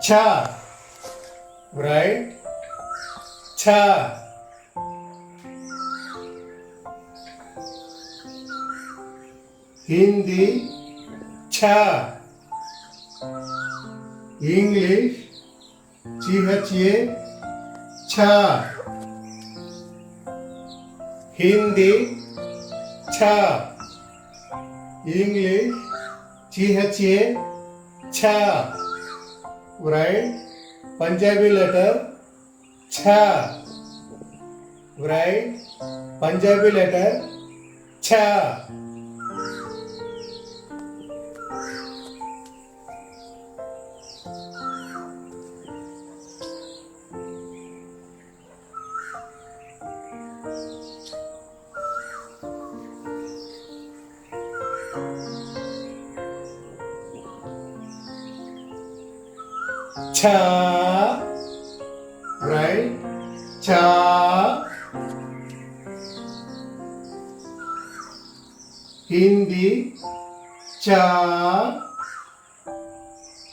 cha, right? Cha. Hindi, cha. English, CHA, cha. Hindi, cha. English, CHA, cha. Right? Punjabi letter, cha. Right? Punjabi letter, cha. Cha, right? Cha. Hindi, cha.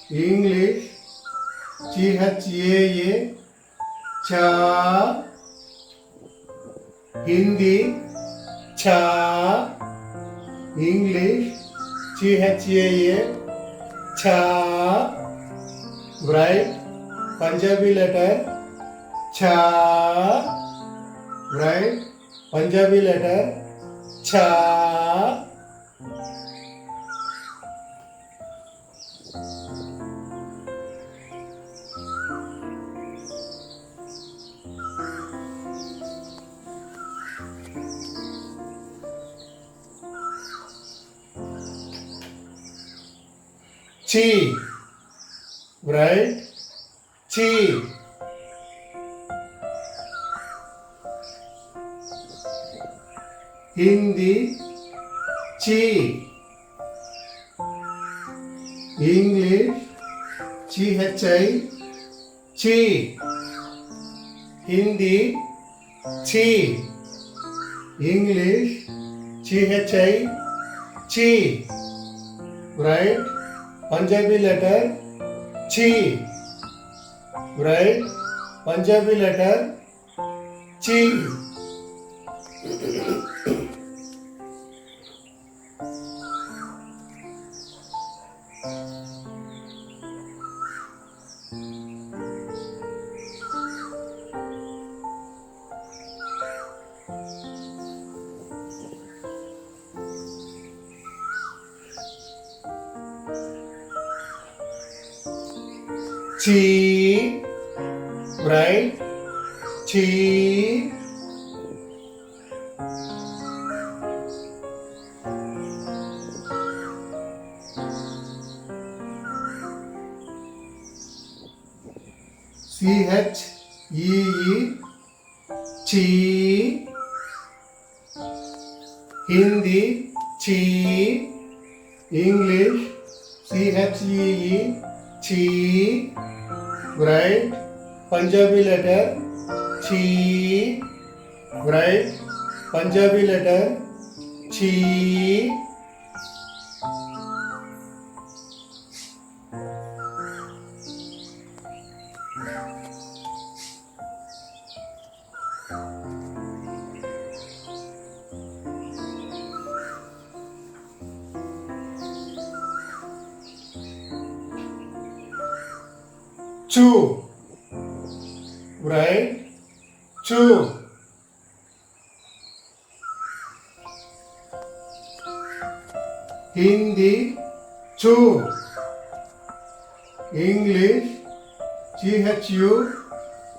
English, CHAA, cha. Hindi, cha. English, CHAA, cha. Right? Punjabi letter, cha. Right? Punjabi letter, cha. Chi. Right? Chi. Hindi, chi. English, CHI, chi. Hindi, chi. English, CHI, chi. Right? Punjabi letter, chi. Right? Punjabi letter, chi. Chi, right? Chi. CHEE, chi. Hindi, chi. English, CHEE, chi. Right? Punjabi letter, chi. Right? Punjabi letter, chi. Chu. Right? Chu. Hindi, chu. English, CHU,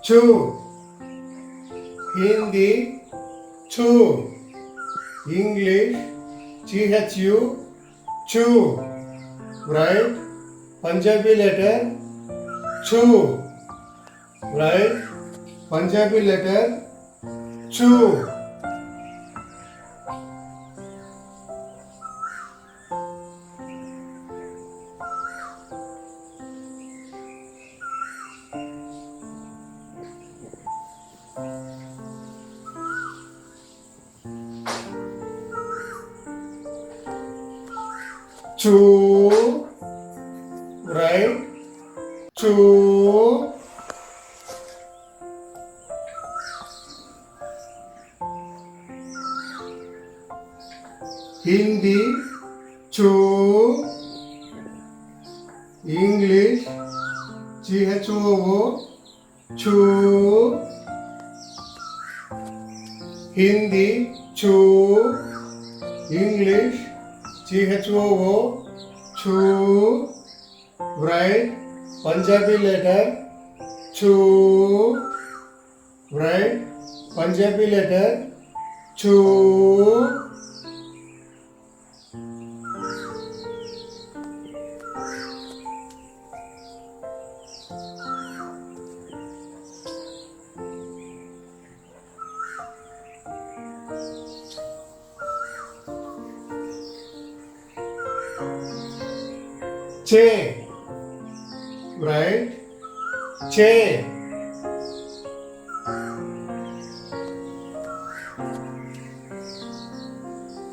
chu. Hindi, chu. English, CHU, chu. Right? Punjabi letter, chu. Right? Punjabi letter, chu. Chu, right? Chu. Hindi, chew. English, choo, chew. Hindi, chew. English, choo, chew. Write Punjabi letter chew. Write Punjabi letter chew. Che. Right? Che.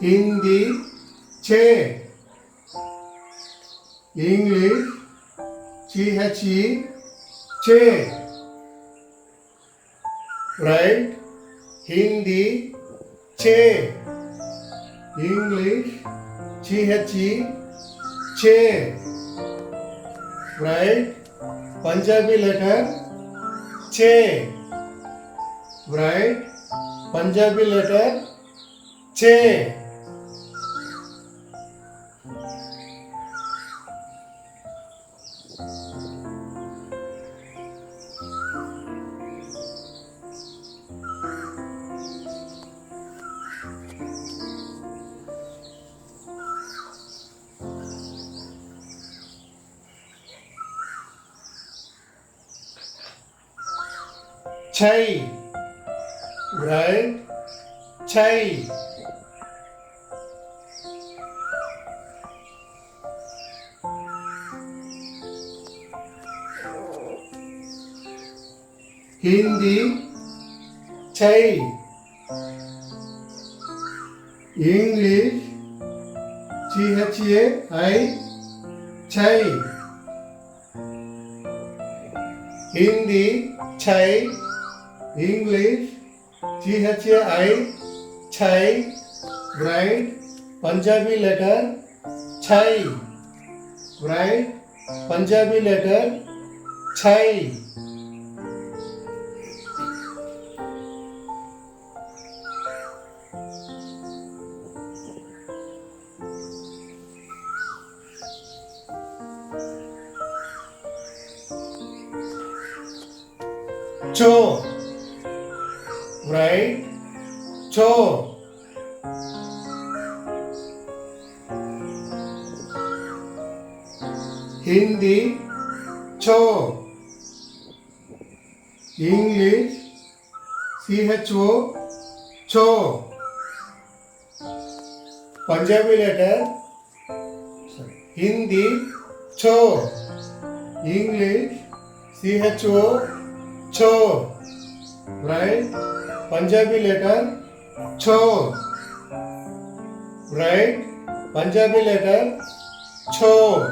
Hindi, che. English, che. Che. Right? Hindi, che. English, che. Right? Punjabi letter che. Right? Punjabi letter che. Chai. Right? Chai. Hindi, chai. English, chai. Hindi, chai. English, chai. Write Punjabi letter chai. Write Punjabi letter chai. Cho. Right? Cho. Hindi, cho. English, cho. Punjabi letter, Hindi, cho. English, cho. Right? Punjabi letter cho. Right? Punjabi letter cho.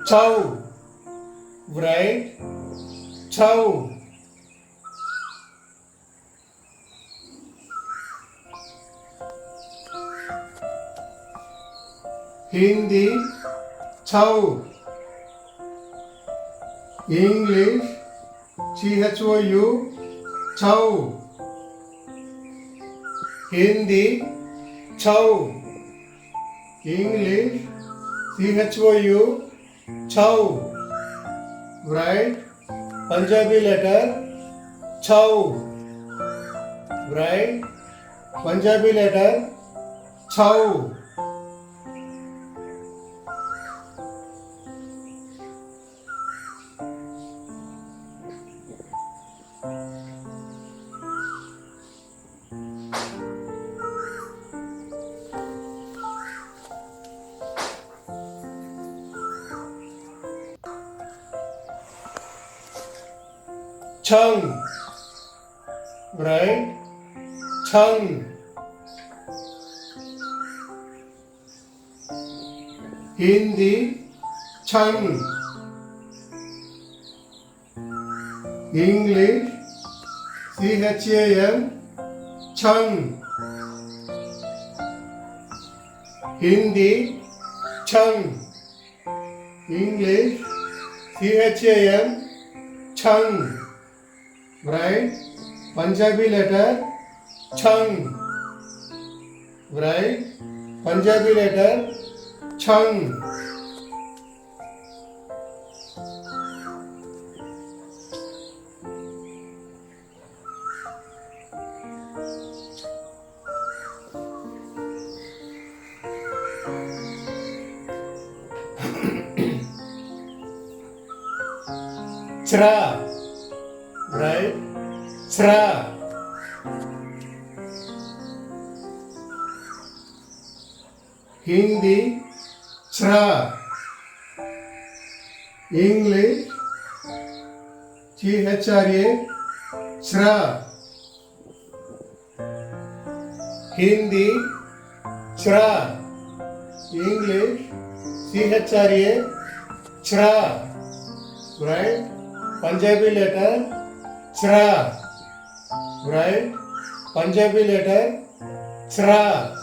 Chow. Right? Chow. Hindi, chow. English, chow. Hindi, chow. English, chow. Right? Punjabi letter chow. Right? Punjabi letter chow. Chung. Right? Chung. Hindi chang. English cham chang. Hindi chang. English cham chang. Write Punjabi letter chang. Write Punjabi letter chang. Chra. Right? Chra. Hindi chra. English chra. Chra. Hindi chra. English chra. Chra. Right? Punjabi letter chra. Right? Punjabi letter chra.